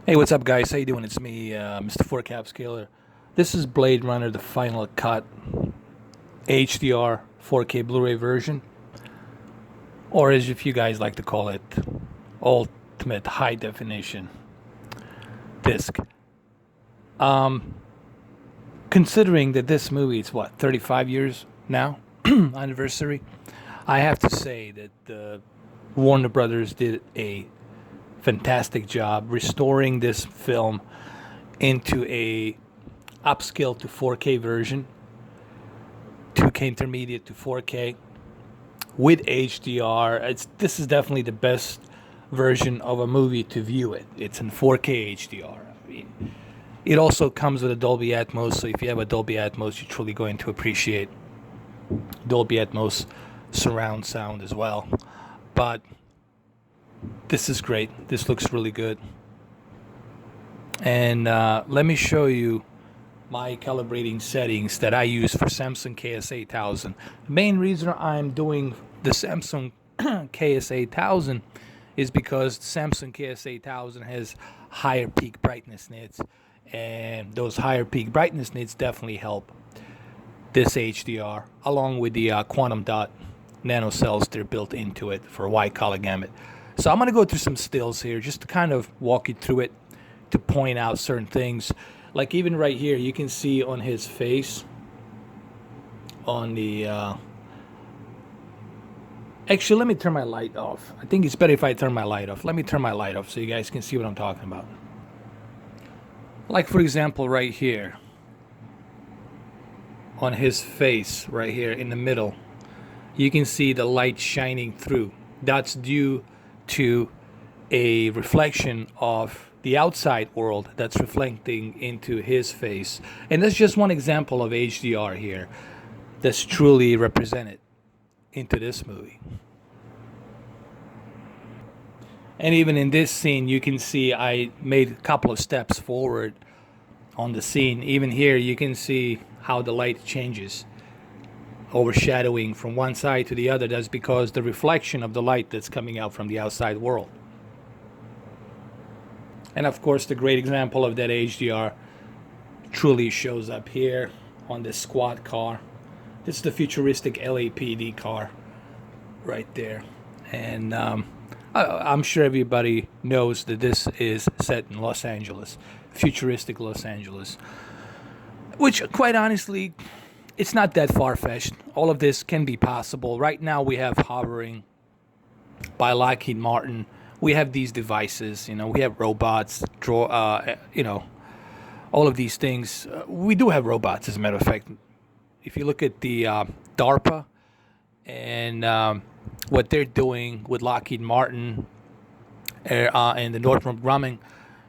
Hey, what's up, guys? How you doing? It's me, Mr. 4K Upscaler. This is Blade Runner, the Final Cut HDR 4K Blu-ray version, or as if you guys like to call it, Ultimate High Definition disc. Considering that this movie is 35 years now, anniversary, I have to say that Warner Brothers did a fantastic job restoring this film into a upscale to 4K version, 2K intermediate to 4K with HDR. This is definitely the best version of a movie to view it. It's in 4K HDR. I mean, it also comes with a Dolby Atmos, so if you have a Dolby Atmos, you're truly going to appreciate Dolby Atmos surround sound as well. But this is great. This looks really good. And let me show you my calibrating settings that I use for Samsung KS-8000. The main reason I'm doing the Samsung KS-8000 is because Samsung KS-8000 has higher peak brightness nits, and those higher peak brightness nits definitely help this HDR, along with the quantum dot nanocells that are built into it for wide color gamut. So I'm going to go through some stills here just to kind of walk you through it, to point out certain things. Like even right here, you can see on his face, on the... Actually, let me turn my light off. I think it's better if I turn my light off. Let me turn my light off so you guys can see what I'm talking about. Like, for example, right here, on his face, right here in the middle, you can see the light shining through. That's due to a reflection of the outside world that's reflecting into his face. And that's just one example of HDR here that's truly represented into this movie. And even in this scene, you can see I made a couple of steps forward on the scene. Even here, you can see how the light changes, overshadowing from one side to the other. That's because the reflection of the light that's coming out from the outside world. And of course, the great example of that HDR truly shows up here on this squad car. This is the futuristic LAPD car right there. And I'm sure everybody knows that this is set in Los Angeles, futuristic Los Angeles, which quite honestly, it's not that far-fetched. All of this can be possible. Right now we have hovering by Lockheed Martin. We have these devices, we have robots, all of these things. We do have robots, as a matter of fact. If you look at the DARPA and what they're doing with Lockheed Martin and the Northrop Grumman,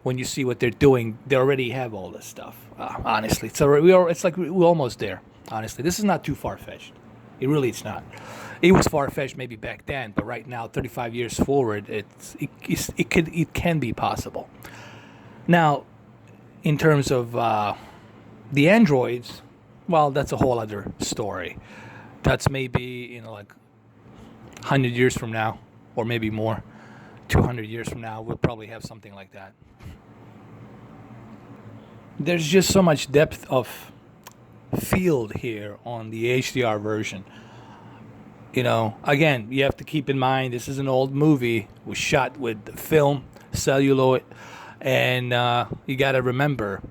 when you see what they're doing, they already have all this stuff. Honestly, it's like we're almost there. Honestly, this is not too far-fetched. It's not. It was far-fetched maybe back then, but right now, 35 years forward, it can be possible. Now, in terms of the androids, well, that's a whole other story. That's maybe like 100 years from now, or maybe more, 200 years from now, we'll probably have something like that. There's just so much depth of field here on the HDR version. Again, you have to keep in mind this is an old movie. It was shot with film, celluloid, and you got to remember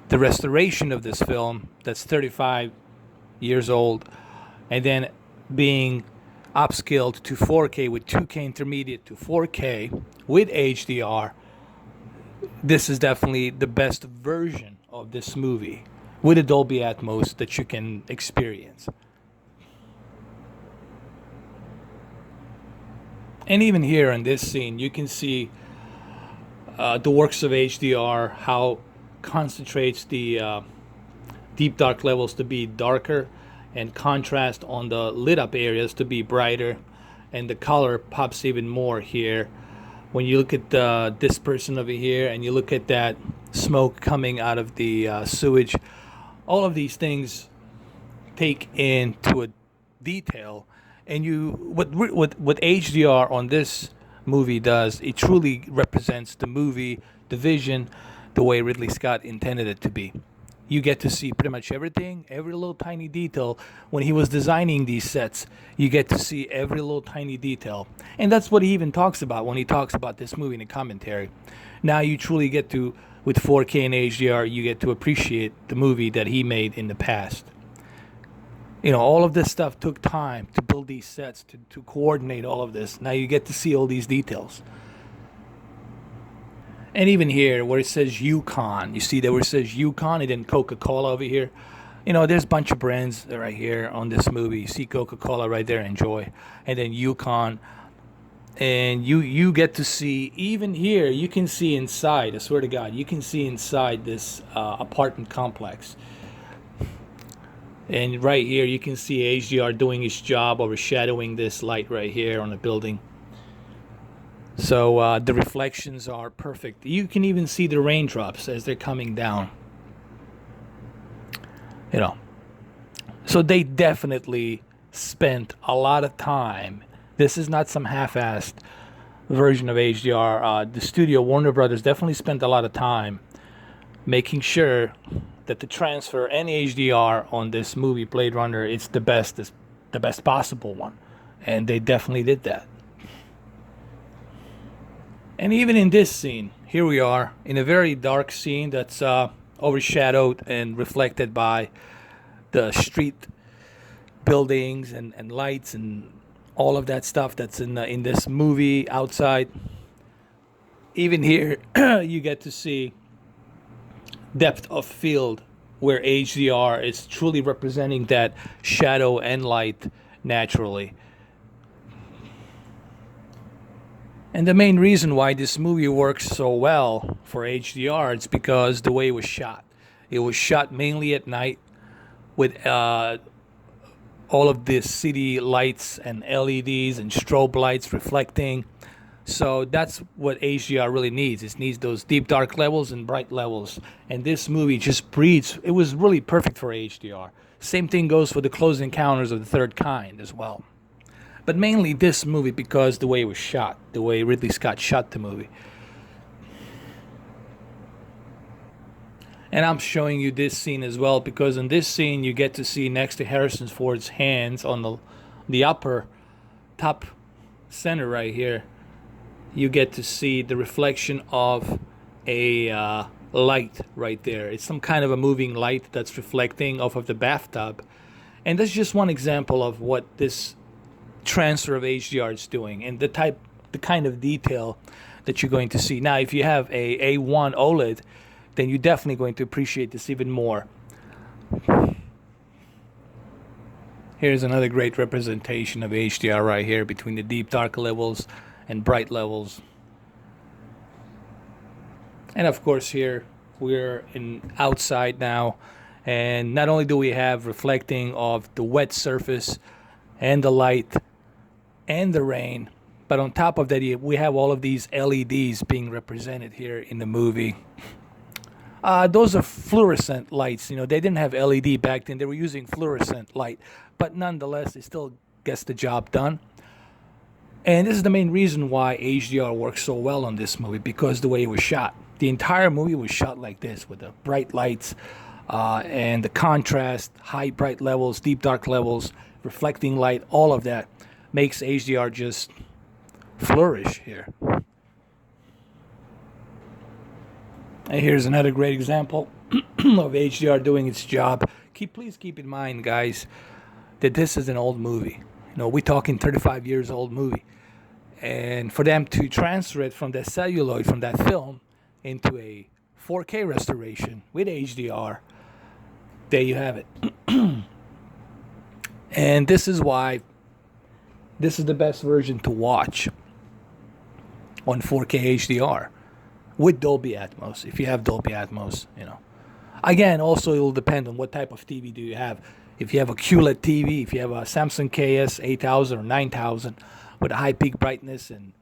the restoration of this film that's 35 years old, and then being upscaled to 4K with 2K intermediate to 4K with HDR. This is definitely the best version of this movie with a Dolby Atmos that you can experience. And even here in this scene, you can see the works of HDR, how concentrates the deep dark levels to be darker and contrast on the lit up areas to be brighter, and the color pops even more here. When you look at this person over here and you look at that smoke coming out of the sewage, all of these things take into a detail. And what HDR on this movie does, it truly represents the movie the vision the way Ridley Scott intended it to be. You get to see pretty much everything, every little tiny detail. When he was designing these sets, you get to see every little tiny detail. And that's what he even talks about when he talks about this movie in the commentary. Now you truly get to, with 4K and HDR, you get to appreciate the movie that he made in the past. You know, all of this stuff took time to build these sets, to coordinate all of this. Now you get to see all these details. And even here, where it says Yukon, you see that where it says Yukon and then Coca-Cola over here. You know, there's a bunch of brands right here on this movie. You see Coca-Cola right there, Enjoy. And then Yukon. And you get to see, even here, you can see inside, I swear to God, you can see inside this apartment complex. And right here, you can see HDR doing its job, overshadowing this light right here on the building. So the reflections are perfect. You can even see the raindrops as they're coming down. You know, so they definitely spent a lot of time. This is not some half-assed version of HDR. The studio, Warner Brothers, definitely spent a lot of time making sure that the transfer and HDR on this movie, Blade Runner, it's the best possible one. And they definitely did that. And even in this scene, here we are in a very dark scene that's overshadowed and reflected by the street buildings and lights and all of that stuff that's in this movie outside. Even here, you get to see depth of field where HDR is truly representing that shadow and light naturally. And the main reason why this movie works so well for HDR is because the way it was shot. It was shot mainly at night with all of the city lights and LEDs and strobe lights reflecting. So that's what HDR really needs. It needs those deep dark levels and bright levels. And this movie just breeds. It was really perfect for HDR. Same thing goes for the Close Encounters of the Third Kind as well. But mainly this movie because the way it was shot, the way Ridley Scott shot the movie. And I'm showing you this scene as well because in this scene you get to see next to Harrison Ford's hands on the upper top center right here, you get to see the reflection of a light right there. It's some kind of a moving light that's reflecting off of the bathtub. And that's just one example of what this transfer of HDR is doing and the kind of detail that you're going to see. Now, if you have a A1 OLED, then you're definitely going to appreciate this even more. Here's another great representation of HDR right here between the deep dark levels and bright levels. And of course here we're outside now, and not only do we have reflecting of the wet surface and the light and the rain, but on top of that we have all of these LEDs being represented here in the movie. Those are fluorescent lights. You know, they didn't have LED back then. They were using fluorescent light, but nonetheless it still gets the job done. And this is the main reason why HDR works so well on this movie, because the way it was shot. The entire movie was shot like this, with the bright lights and the contrast, high bright levels, deep dark levels, reflecting light, all of that makes HDR just flourish here. And here's another great example of HDR doing its job. Please keep in mind, guys, that this is an old movie. You know, we're talking 35 years old movie. And for them to transfer it from that celluloid, from that film, into a 4K restoration with HDR, there you have it. And this is why this is the best version to watch on 4K HDR with Dolby Atmos, if you have Dolby Atmos, you know. Again, also it will depend on what type of TV do you have. If you have a QLED TV, if you have a Samsung KS-8000 or 9000 with a high peak brightness and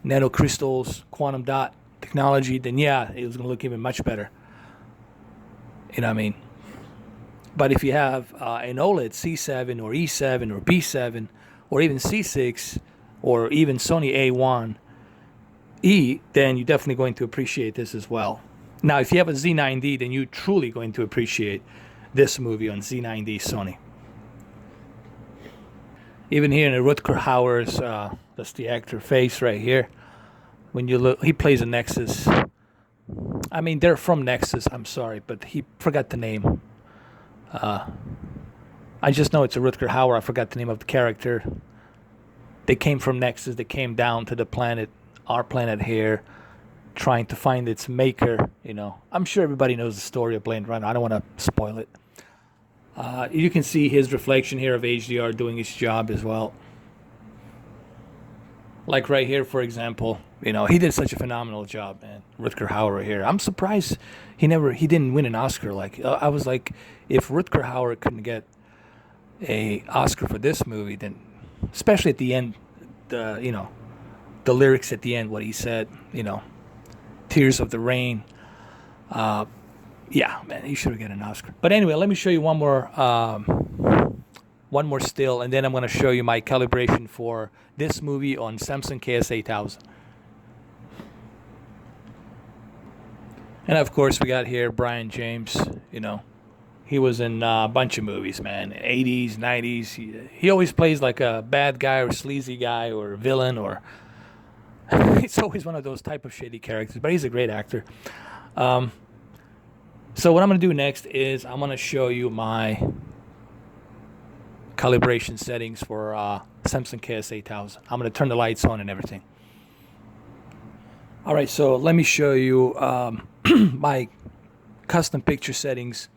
nanocrystals, quantum dot technology, then yeah, it's going to look even much better. You know what I mean? But if you have an OLED C7 or E7 or B7 or even C6 or even Sony A1, E, then you're definitely going to appreciate this as well. Now, if you have a Z9D, then you're truly going to appreciate this movie on Z9D Sony. Even here in the Rutger Hauer's, that's the actor face right here. When you look, he plays a Nexus. I mean, they're from Nexus, I'm sorry, but he forgot the name. I just know it's a Rutger Hauer. I forgot the name of the character. They came from Nexus. They came down to the planet, our planet here, trying to find its maker. You know, I'm sure everybody knows the story of Blade Runner. I don't want to spoil it. You can see his reflection here of HDR doing its job as well. Like right here, for example, you know, he did such a phenomenal job, man. Rutger Hauer here. I'm surprised he didn't win an Oscar. Like I was like, if Rutger Hauer couldn't get a Oscar for this movie, then especially at the end, the lyrics at the end, what he said, tears of the rain. Yeah, man, he should have got an Oscar. But anyway, let me show you one more still, and then I'm going to show you my calibration for this movie on Samsung KS-8000. And of course, we got here Brian James. He was in a bunch of movies, man. 80s, 90s. He always plays like a bad guy or sleazy guy or villain, or it's always one of those type of shady characters. But he's a great actor. So what I'm going to do next is I'm going to show you my calibration settings for Samsung KS-8000. I'm going to turn the lights on and everything. All right, so let me show you my custom picture settings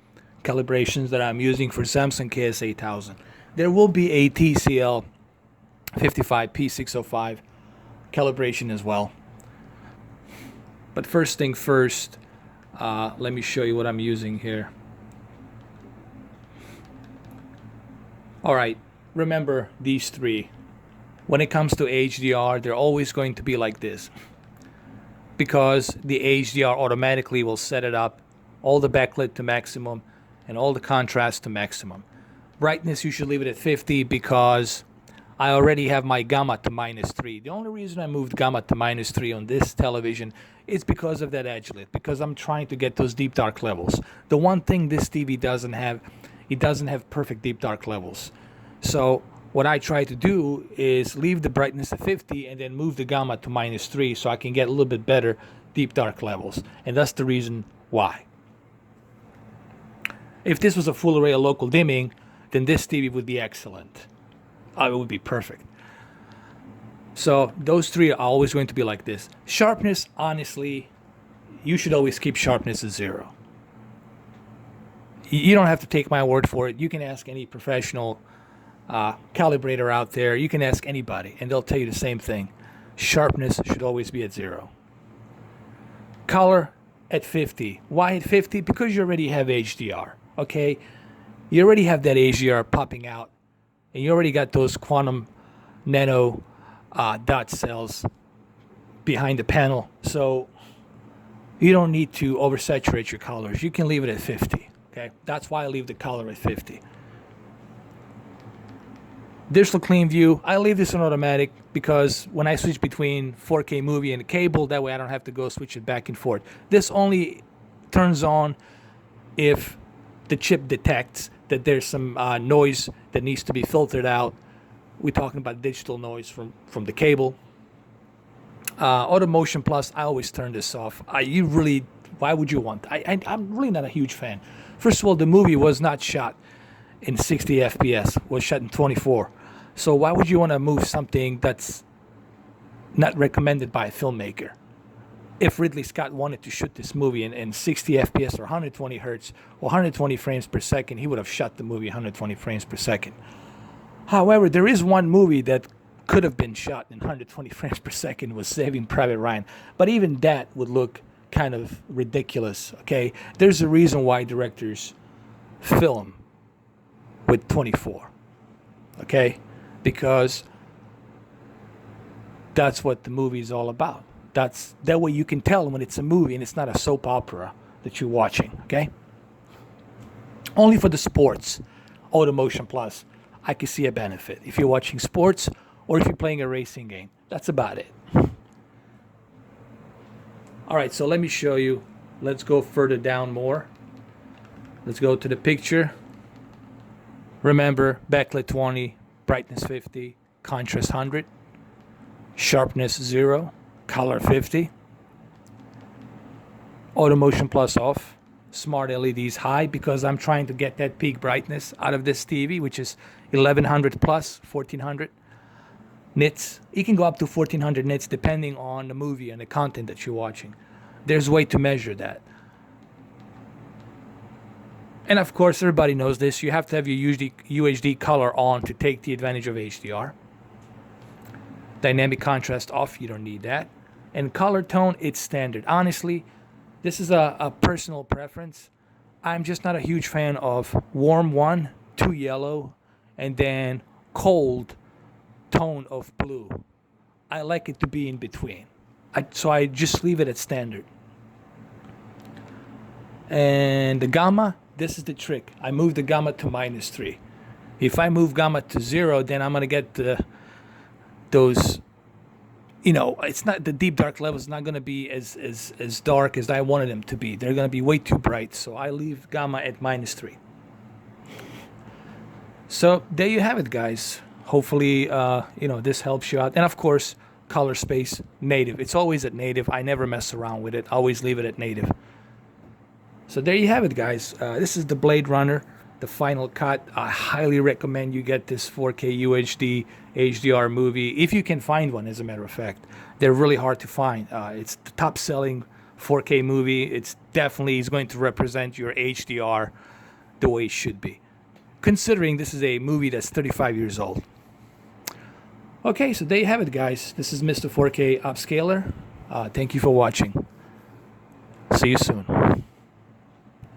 calibrations that I'm using for Samsung KS-8000. There will be a TCL 55P605 calibration as well. But first thing first, let me show you what I'm using here. All right, remember these three. When it comes to HDR, they're always going to be like this, because the HDR automatically will set it up, all the backlit to maximum and all the contrast to maximum. Brightness, you should leave it at 50 because I already have my gamma to -3. The only reason I moved gamma to -3 on this television is because of that edge lit, because I'm trying to get those deep dark levels. The one thing this TV doesn't have, it doesn't have perfect deep dark levels. So what I try to do is leave the brightness at 50 and then move the gamma to -3 so I can get a little bit better deep dark levels. And that's the reason why. If this was a full array of local dimming, then this TV would be excellent. It would be perfect. So those three are always going to be like this. Sharpness, honestly, you should always keep sharpness at 0. You don't have to take my word for it. You can ask any professional calibrator out there. You can ask anybody, and they'll tell you the same thing. Sharpness should always be at 0. Color at 50. Why at 50? Because you already have HDR. Okay, you already have that HDR popping out, and you already got those quantum nano dot cells behind the panel, so you don't need to oversaturate your colors. You can leave it at 50. Okay, that's why I leave the color at 50. Digital clean view, I leave this on automatic because when I switch between 4K movie and a cable, that way I don't have to go switch it back and forth. This only turns on if the chip detects that there's some noise that needs to be filtered out. We're talking about digital noise from the cable. Auto Motion Plus, I always turn this off. Why would you want? I'm really not a huge fan. First of all, the movie was not shot in 60 FPS, was shot in 24. So why would you want to move something that's not recommended by a filmmaker? If Ridley Scott wanted to shoot this movie in 60 FPS or 120 hertz or 120 frames per second, he would have shot the movie 120 frames per second. However, there is one movie that could have been shot in 120 frames per second, was Saving Private Ryan. But even that would look kind of ridiculous, okay? There's a reason why directors film with 24, okay? Because that's what the movie is all about. That way you can tell when it's a movie and it's not a soap opera that you're watching, okay? Only for the sports, Auto Motion Plus, I can see a benefit. If you're watching sports or if you're playing a racing game, that's about it. All right, so let me show you. Let's go further down more. Let's go to the picture. Remember, backlit 20, brightness 50, contrast 100, sharpness 0, color 50, auto motion plus off, smart LEDs high because I'm trying to get that peak brightness out of this TV, which is 1100 plus 1400 nits. You can go up to 1400 nits depending on the movie and the content that you're watching. There's a way to measure that. And of course, everybody knows this. You have to have your UHD color on to take the advantage of HDR. Dynamic contrast off, you don't need that. And color tone, it's standard. Honestly, this is a personal preference. I'm just not a huge fan of warm one, too yellow, and then cold tone of blue. I like it to be in between. So I just leave it at standard. And the gamma, this is the trick. I move the gamma to -3. If I move gamma to 0, then I'm gonna get those. It's not the deep dark levels. Not gonna be as dark as I wanted them to be. They're gonna be way too bright. So I leave gamma at -3. So there you have it, guys. Hopefully, this helps you out. And of course, color space native. It's always at native. I never mess around with it. I always leave it at native. So there you have it, guys. This is the Blade Runner, the final cut. I highly recommend you get this 4K UHD HDR movie, if you can find one, as a matter of fact. They're really hard to find. It's the top-selling 4K movie. It's going to represent your HDR the way it should be, considering this is a movie that's 35 years old. Okay, so there you have it, guys. This is Mr. 4K Upscaler. Thank you for watching. See you soon.